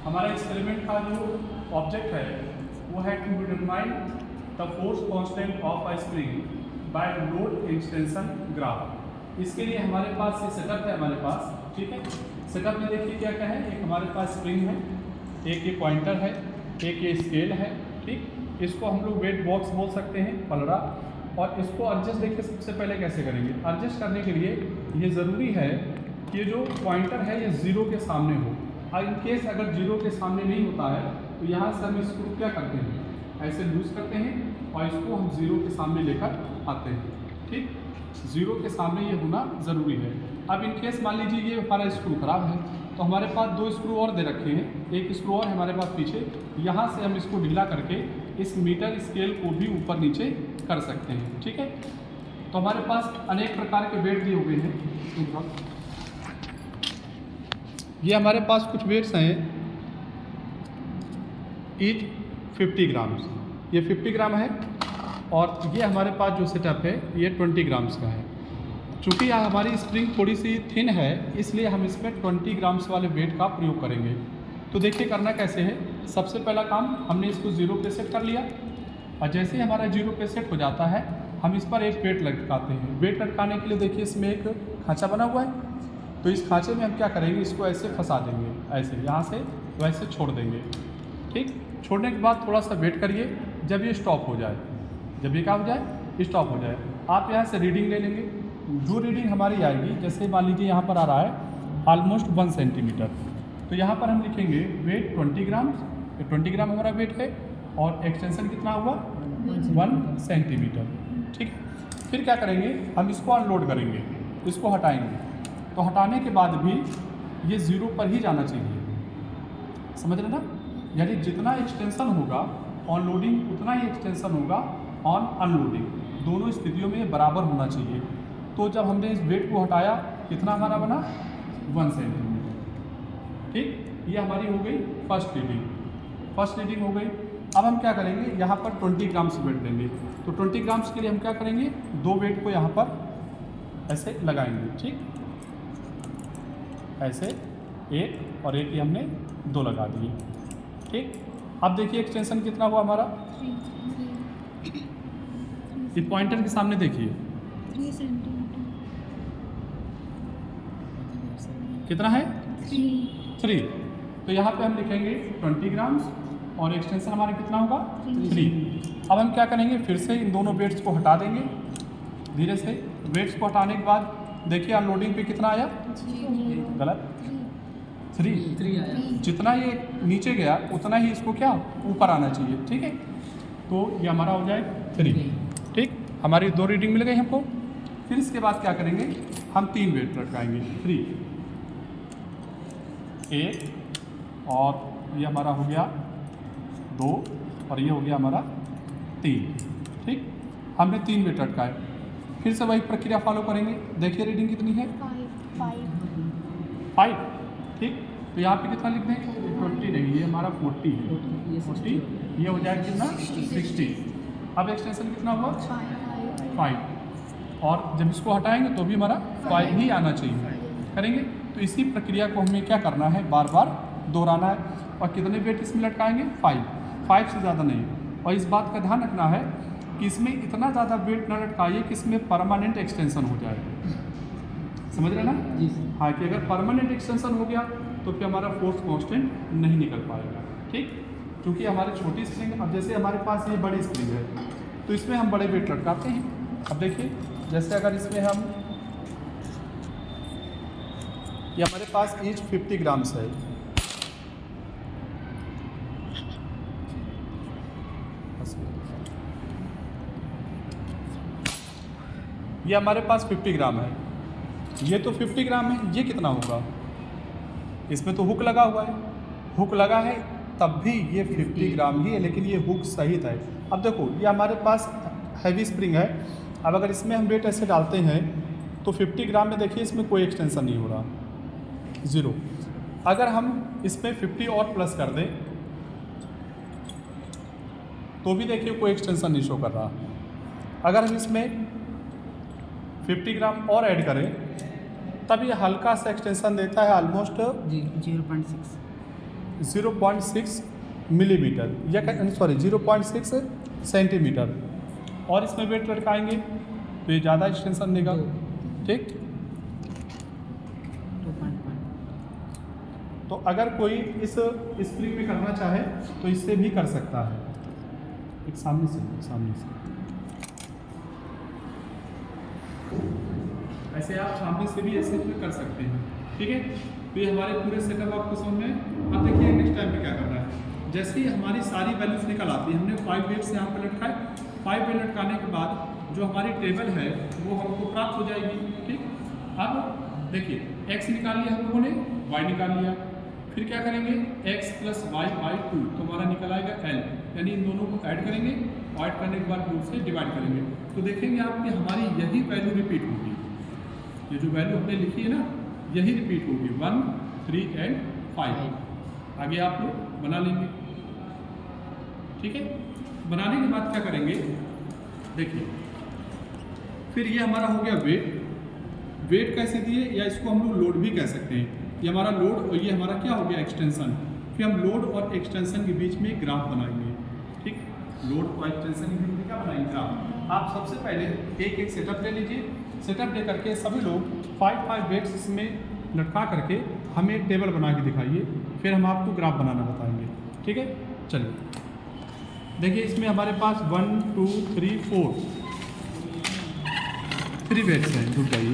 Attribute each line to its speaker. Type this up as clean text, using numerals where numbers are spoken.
Speaker 1: हमारा एक्सपेरिमेंट का जो ऑब्जेक्ट है वो है to determine the force constant of a spring by load extension graph. इसके लिए हमारे पास ये सेटअप है हमारे पास, ठीक है। सेटअप में देखिए क्या क्या है, एक हमारे पास स्प्रिंग है, एक ये पॉइंटर है, एक ये स्केल है, ठीक। इसको हम लोग वेट बॉक्स बोल सकते हैं, पलड़ा। और इसको एडजस्ट देखिए सबसे पहले कैसे करेंगे। एडजस्ट करने के लिए ये ज़रूरी है कि ये जो पॉइंटर है ये ज़ीरो के सामने हो। और इन केस अगर जीरो के सामने नहीं होता है तो यहाँ से हम इसको क्या करते हैं, ऐसे लूज करते हैं और इसको हम ज़ीरो के सामने लेकर आते हैं, ठीक। ज़ीरो के सामने ये होना ज़रूरी है। अब इन केस मान लीजिए ये हमारा स्क्रू खराब है तो हमारे पास दो स्क्रू और दे रखे हैं, एक स्क्रू और हमारे पास पीछे, यहाँ से हम इसको ढीला करके इस मीटर स्केल को भी ऊपर नीचे कर सकते हैं, ठीक है। तो हमारे पास अनेक प्रकार के वेट दिए हुए हैं। ये हमारे पास कुछ वेट्स हैं, ईच 50 ग्राम्स, ये 50 ग्राम है। और ये हमारे पास जो सेटअप है ये 20 ग्राम्स का है। चूँकि यह हमारी स्प्रिंग थोड़ी सी थिन है इसलिए हम इसमें 20 ग्राम्स वाले वेट का प्रयोग करेंगे। तो देखिए करना कैसे है। सबसे पहला काम, हमने इसको ज़ीरो पे सेट कर लिया और जैसे ही हमारा ज़ीरो पे सेट हो जाता है हम इस पर एक वेट लटकाते हैं। वेट लटकाने के लिए देखिए इसमें एक खाँचा बना हुआ है, तो इस खाँचे में हम क्या करेंगे, इसको ऐसे फंसा देंगे, ऐसे यहाँ से वैसे छोड़ देंगे, ठीक। छोड़ने के बाद थोड़ा सा वेट करिए, जब ये स्टॉप हो जाए, जब ये क्या हो जाए, स्टॉप हो जाए, आप यहाँ से रीडिंग ले लेंगे। जो रीडिंग हमारी आएगी, जैसे मान लीजिए यहाँ पर आ रहा है ऑलमोस्ट 1 सेंटीमीटर, तो यहाँ पर हम लिखेंगे वेट 20 ग्राम, 20 ग्राम हमारा वेट है और एक्सटेंशन कितना हुआ 1 सेंटीमीटर, ठीक है। फिर क्या करेंगे, हम इसको अनलोड करेंगे, इसको हटाएंगे। तो हटाने के बाद भी ये ज़ीरो पर ही जाना चाहिए, समझ रहे ना। यानी जितना एक्सटेंशन होगा ऑन लोडिंग उतना ही एक्सटेंशन होगा ऑन अनलोडिंग, दोनों स्थितियों में बराबर होना चाहिए। तो जब हमने इस वेट को हटाया कितना हमारा बना 1 सेंटीमीटर, ठीक। ये हमारी हो गई फर्स्ट रीडिंग हो गई। अब हम क्या करेंगे, यहाँ पर 20 ग्राम्स वेट देंगे। तो 20 ग्राम्स के लिए हम क्या करेंगे, दो वेट को यहाँ पर ऐसे लगाएंगे, ठीक, ऐसे एक और एक ही हमने दो लगा दिए, ठीक। अब देखिए एक्सटेंशन कितना हुआ हमारा, ये पॉइंटर के सामने देखिए
Speaker 2: 3 सेंटीमीटर
Speaker 1: कितना है
Speaker 2: 3।
Speaker 1: 3। तो यहाँ पे हम लिखेंगे 20 ग्राम्स और एक्सटेंशन हमारा कितना होगा 3। अब हम क्या करेंगे, फिर से इन दोनों वेट्स को हटा देंगे धीरे से। वेट्स को हटाने के बाद देखिए अनलोडिंग पे कितना आया, गलत 3
Speaker 3: आया।
Speaker 1: जितना ये नीचे गया उतना ही इसको क्या ऊपर आना चाहिए, ठीक है। तो ये हमारा हो जाए 3, ठीक। हमारी दो रीडिंग मिल गई हमको। फिर इसके बाद क्या करेंगे, हम 3 वेट लटकाएंगे, 3 1 और ये हमारा हो गया 2 और ये हो गया हमारा 3, ठीक। हमने 3 वेट लटकाए। फिर से वही प्रक्रिया फॉलो करेंगे। देखिए रीडिंग कितनी है 5, ठीक। तो यहाँ पे कितना लिख देंगे, 20 नहीं, ये हमारा 40 है, 40 ये हो जाएगा कितना 60। अब एक्सटेंशन कितना हुआ 5 और जब इसको हटाएंगे तो भी हमारा 5 ही आना चाहिए, करेंगे। तो इसी प्रक्रिया को हमें क्या करना है, बार बार दोहराना है। और कितने वेट इसमें लटकाएंगे 5 से ज़्यादा नहीं। और इस बात का ध्यान रखना है कि इसमें इतना ज़्यादा वेट ना लटकाइए कि इसमें परमानेंट एक्सटेंशन हो जाए, समझ रहे ना
Speaker 3: जी सर।
Speaker 1: हाँ, कि अगर परमानेंट एक्सटेंशन हो गया तो फिर हमारा फोर्स कांस्टेंट नहीं निकल पाएगा, ठीक। क्योंकि हमारी छोटी स्प्रिंग, अब जैसे हमारे पास ये बड़ी स्प्रिंग है तो इसमें हम बड़े वेट लटकाते हैं। अब देखिए जैसे अगर इसमें हम, ये हमारे पास ईच 50 ग्राम्स है, ये हमारे पास 50 ग्राम है, ये तो 50 ग्राम है, ये कितना होगा, इसमें तो हुक लगा हुआ है, हुक लगा है तब भी ये 50 ग्राम ही है, लेकिन ये हुक सहित है। अब देखो ये हमारे पास हैवी स्प्रिंग है, अब अगर इसमें हम वेट ऐसे डालते हैं तो 50 ग्राम में देखिए इसमें कोई एक्सटेंशन नहीं हो रहा, 0। अगर हम इसमें 50 और प्लस कर दें तो भी देखिए कोई एक्सटेंशन नहीं शो कर रहा। अगर हम इसमें 50 ग्राम और ऐड करें तब ये हल्का सा एक्सटेंशन देता है, ऑलमोस्ट
Speaker 3: जी 0.6।
Speaker 1: 0.6 मिलीमीटर या 0.6 सेंटीमीटर, और इसमें वेट लटकाएंगे तो ये ज़्यादा एक्सटेंशन देगा। ठीक,
Speaker 3: 2.1।
Speaker 1: तो अगर कोई इस स्प्रिंग में करना चाहे तो इससे भी कर सकता है। एक सामने से ऐसे आप सामने से भी ऐसे कर सकते हैं। ठीक है, तो ये हमारे पूरे सेटअप आपको समझ में। अब देखिए नेक्स्ट टाइम पे क्या करना है। जैसे ही हमारी सारी वैल्यूज निकल आती है, हमने 5 वेट्स यहाँ पर लटकाए, 5 वेट लटकाने के बाद जो हमारी टेबल है वो हमको प्राप्त हो जाएगी। ठीक, अब देखिए x निकाल लिया हम लोगों ने, y निकाल लिया, फिर क्या करेंगे x प्लस वाई बाई 2, तो हमारा निकल आएगा l, यानी इन दोनों को ऐड करेंगे, ऐड करने के बाद 2 से डिवाइड करेंगे, तो देखेंगे आप कि हमारी यही वैल्यू रिपीट होगी। ये जो वैल्यू हमने लिखी है ना, यही रिपीट होगी 1, 3 एंड 5। आगे आप लोग बना लेंगे। ठीक है, बनाने के बाद क्या करेंगे, देखिए फिर ये हमारा हो गया वेट कैसे दिए, या इसको हम लोग लोड भी कह सकते हैं। ये हमारा लोड और ये हमारा क्या हो गया एक्सटेंशन। फिर हम लोड और एक्सटेंशन के बीच में ग्राफ बनाएंगे। ठीक, लोड और एक्सटेंशन के बीच में क्या बनाएंगे, ग्राफ। आप सबसे पहले एक सेटअप ले लीजिए, सेटअप ले करके सभी लोग 5 वेट्स इसमें लटका करके हमें एक टेबल बना के दिखाइए, फिर हम आपको ग्राफ बनाना बताएंगे। ठीक है, चलिए देखिए इसमें हमारे पास 1 2 3 4 3 वेट्स हैं, रुक जाइए।